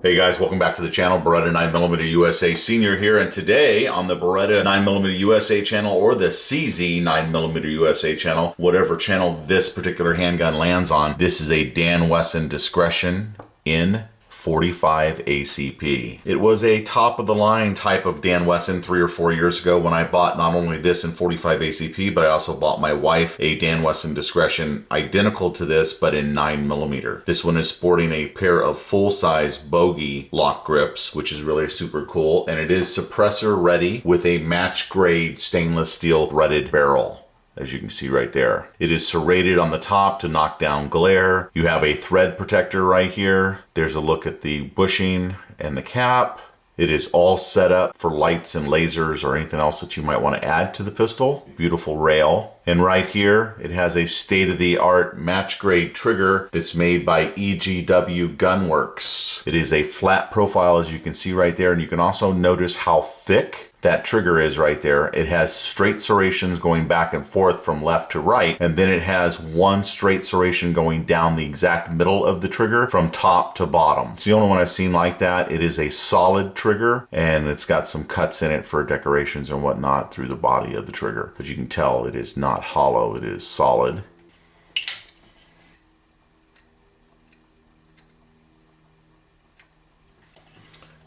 Hey guys, welcome back to the channel. Beretta 9mm USA Senior here, and today on the Beretta 9mm USA channel, or the CZ 9mm USA channel, whatever channel this particular handgun lands on, this is a Dan Wesson Discretion in 45 ACP. It was a top of the line type of Dan Wesson 3 or 4 years ago when I bought not only this in 45 ACP, but I also bought my wife a Dan Wesson Discretion identical to this, but in 9mm. This one is sporting a pair of full-size bogey LOK grips, which is really super cool, and it is suppressor ready with a match grade stainless steel threaded barrel. As you can see right there. It is serrated on the top to knock down glare. You have a thread protector right here. There's a look at the bushing and the cap. It is all set up for lights and lasers or anything else that you might want to add to the pistol. Beautiful rail. And right here, it has a state-of-the-art match-grade trigger that's made by EGW Gunworks. It is a flat profile, as you can see right there, and you can also notice how thick that trigger is right there. It has straight serrations going back and forth from left to right, and then it has one straight serration going down the exact middle of the trigger from top to bottom. It's the only one I've seen like that. It is a solid trigger, and it's got some cuts in it for decorations and whatnot through the body of the trigger. But you can tell it is not hollow, it is solid.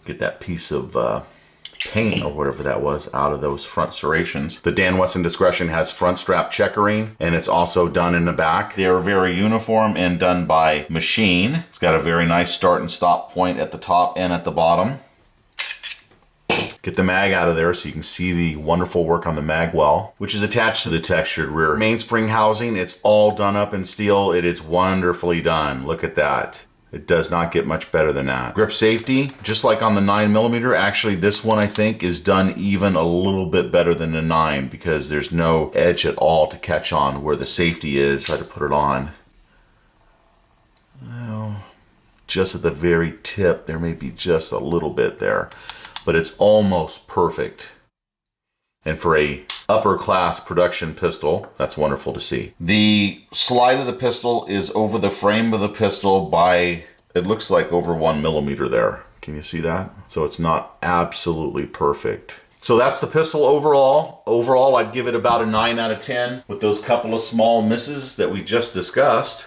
Get that piece of paint or whatever that was out of those front serrations. The Dan Wesson Discretion has front strap checkering, and it's also done in the back. They are very uniform and done by machine. It's got a very nice start and stop point at the top and at the bottom. Get the mag out of there so you can see the wonderful work on the mag well, which is attached to the textured rear mainspring housing. It's all done up in steel. It is wonderfully done. Look at that. It does not get much better than that. Grip safety, just like on the 9mm, actually this one I think is done even a little bit better than the 9 because there's no edge at all to catch on where the safety is. I had to put it on. Well, just at the very tip, there may be just a little bit there, but it's almost perfect. And for a upper class production pistol, that's wonderful to see. The slide of the pistol is over the frame of the pistol by, it looks like over 1mm there. Can you see that? So it's not absolutely perfect. So that's the pistol overall. Overall, I'd give it about a 9 out of 10 with those couple of small misses that we just discussed.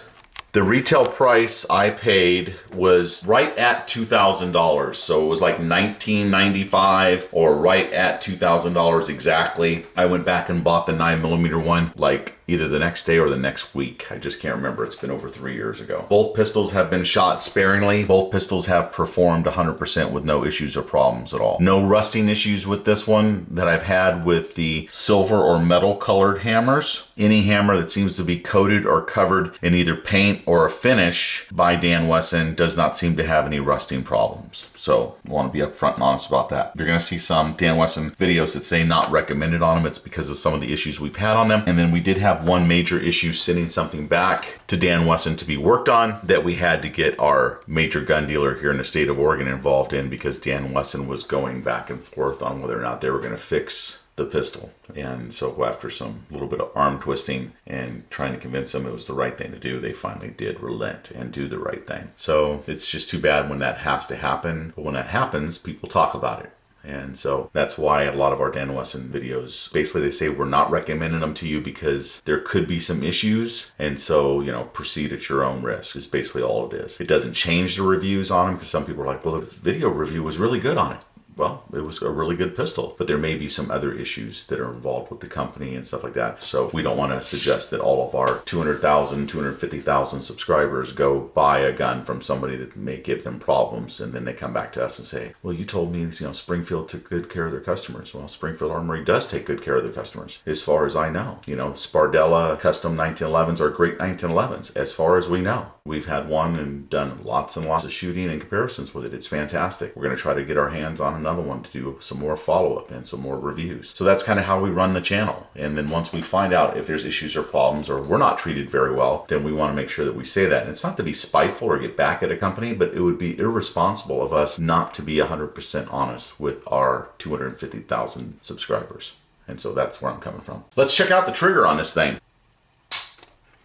The retail price I paid was right at $2,000. So it was like $19.95 or right at $2,000 exactly. I went back and bought the 9mm one like either the next day or the next week. I just can't remember. It's been over 3 years ago. Both pistols have been shot sparingly. Both pistols have performed 100% with no issues or problems at all. No rusting issues with this one that I've had with the silver or metal colored hammers. Any hammer that seems to be coated or covered in either paint or a finish by Dan Wesson does not seem to have any rusting problems. So I want to be upfront and honest about that. You're going to see some Dan Wesson videos that say not recommended on them. It's because of some of the issues we've had on them. And then we did have one major issue sending something back to Dan Wesson to be worked on that we had to get our major gun dealer here in the state of Oregon involved in because Dan Wesson was going back and forth on whether or not they were going to fix the pistol. And so after some little bit of arm twisting and trying to convince them it was the right thing to do, they finally did relent and do the right thing. So it's just too bad when that has to happen. But when that happens, people talk about it. And so that's why a lot of our Dan Wesson videos, basically they say we're not recommending them to you because there could be some issues. And so, you know, proceed at your own risk is basically all it is. It doesn't change the reviews on them because some people are like, well, the video review was really good on it. Well, it was a really good pistol, but there may be some other issues that are involved with the company and stuff like that. So we don't want to suggest that all of our 200,000, 250,000 subscribers go buy a gun from somebody that may give them problems. And then they come back to us and say, well, you told me, you know, Springfield took good care of their customers. Well, Springfield Armory does take good care of their customers, as far as I know. You know, Spardella custom 1911s are great 1911s, as far as we know. We've had one and done lots and lots of shooting and comparisons with it. It's fantastic. We're going to try to get our hands on another one to do some more follow-up and some more reviews. So that's kind of how we run the channel. And then once we find out if there's issues or problems or we're not treated very well, then we want to make sure that we say that. And it's not to be spiteful or get back at a company, but it would be irresponsible of us not to be 100% honest with our 250,000 subscribers. And so that's where I'm coming from. Let's check out the trigger on this thing.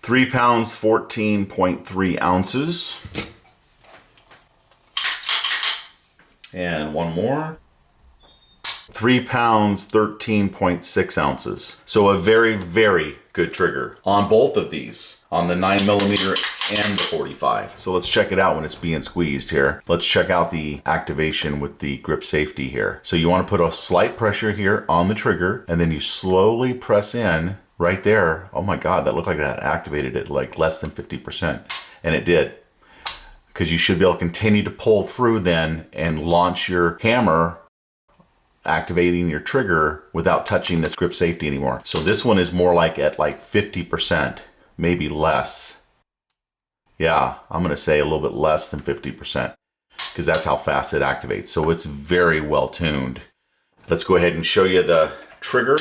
3 pounds, 14.3 ounces. And one more. 3 pounds, 13.6 ounces. So a very, very good trigger on both of these, on the 9mm and the 45. So let's check it out when it's being squeezed here. Let's check out the activation with the grip safety here. So you want to put a slight pressure here on the trigger, and then you slowly press in right there. Oh my God, that looked like that activated it like less than 50%. And it did. Because you should be able to continue to pull through then and launch your hammer, activating your trigger without touching this grip safety anymore. So this one is more like at like 50%, maybe less. Yeah, I'm gonna say a little bit less than 50%, because that's how fast it activates. So it's very well tuned. Let's go ahead and show you the trigger.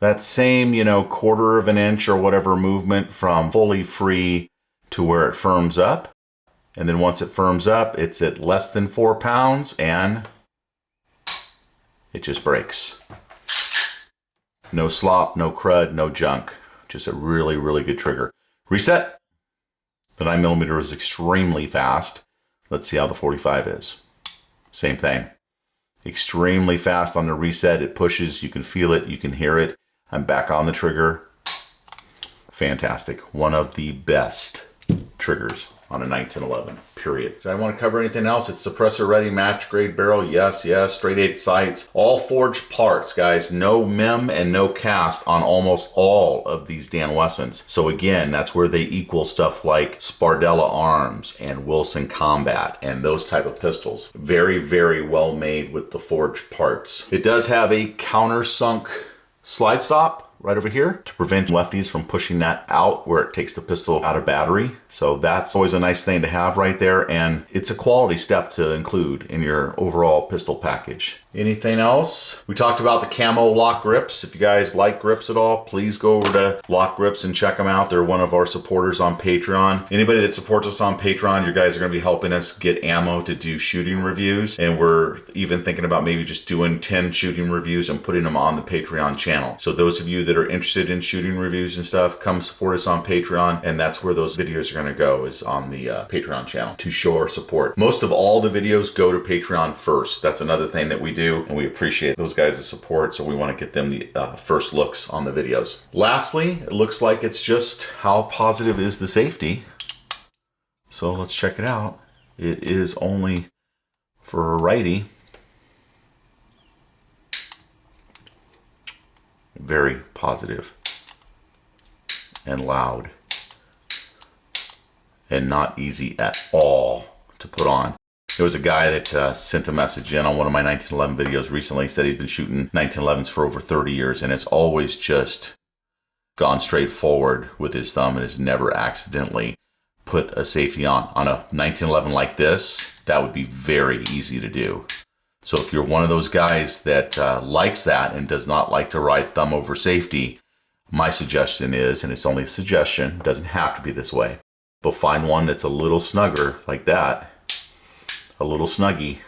That same, 1/4 of an inch or whatever movement from fully free to where it firms up. And then once it firms up, it's at less than 4 pounds and it just breaks. No slop, no crud, no junk. Just a really, really good trigger. Reset. The 9mm is extremely fast. Let's see how the 45 is. Same thing. Extremely fast on the reset. It pushes, you can feel it, you can hear it. I'm back on the trigger. Fantastic. One of the best triggers on a 1911, period. Did I want to cover anything else? It's suppressor ready, match grade barrel. Yes, yes. Straight 8 sights. All forged parts, guys. No mem and no cast on almost all of these Dan Wessons. So again, that's where they equal stuff like Spardella Arms and Wilson Combat and those type of pistols. Very, very well made with the forged parts. It does have a countersunk slide stop right over here to prevent lefties from pushing that out where it takes the pistol out of battery. So that's always a nice thing to have right there, and it's a quality step to include in your overall pistol package. Anything else? We talked about the camo LOK Grips. If you guys like grips at all, please go over to LOK Grips and check them out. They're one of our supporters on Patreon. Anybody that supports us on Patreon, you guys are going to be helping us get ammo to do shooting reviews, and we're even thinking about maybe just doing 10 shooting reviews and putting them on the Patreon channel. So those of you that are interested in shooting reviews and stuff, come support us on Patreon, and that's where those videos are going to go, is on the Patreon channel to show our support. Most of all the videos go to Patreon first. That's another thing that we do, and we appreciate those guys' support, so we want to get them the first looks on the videos. Lastly, it looks like it's just how positive is the safety. So let's check it out. It is only for a righty. Very positive and loud and not easy at all to put on. There was a guy that sent a message in on one of my 1911 videos recently. He said he's been shooting 1911s for over 30 years and it's always just gone straight forward with his thumb and has never accidentally put a safety on. On a 1911 like this, that would be very easy to do. So if you're one of those guys that likes that and does not like to ride thumb over safety, my suggestion is, and it's only a suggestion, it doesn't have to be this way, but find one that's a little snugger like that, a little snuggie,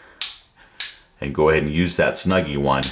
and go ahead and use that snuggie one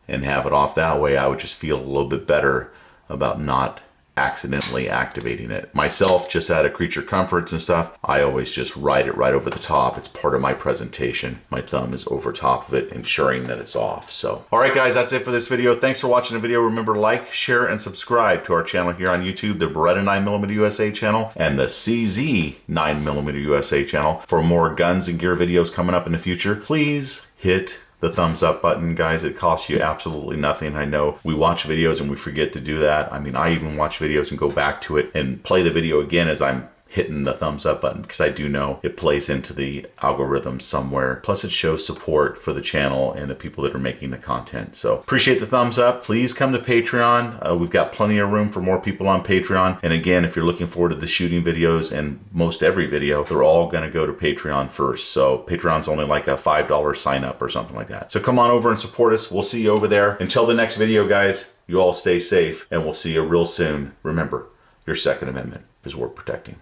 and have it off that way. I would just feel a little bit better about not accidentally activating it. Myself, just out of creature comforts and stuff, I always just ride it right over the top. It's part of my presentation. My thumb is over top of it, ensuring that it's off. So, all right guys, that's it for this video. Thanks for watching the video. Remember to like, share, and subscribe to our channel here on YouTube, the Beretta 9mm USA channel and the CZ 9mm USA channel. For more guns and gear videos coming up in the future, please hit the thumbs up button, guys. It costs you absolutely nothing. I know we watch videos and we forget to do that. I mean, I even watch videos and go back to it and play the video again as I'm hitting the thumbs up button, because I do know it plays into the algorithm somewhere. Plus it shows support for the channel and the people that are making the content. So appreciate the thumbs up. Please come to Patreon. We've got plenty of room for more people on Patreon. And again, if you're looking forward to the shooting videos and most every video, they're all going to go to Patreon first. So Patreon's only like a $5 sign up or something like that. So come on over and support us. We'll see you over there. Until the next video, guys, you all stay safe and we'll see you real soon. Remember, your Second Amendment is worth protecting.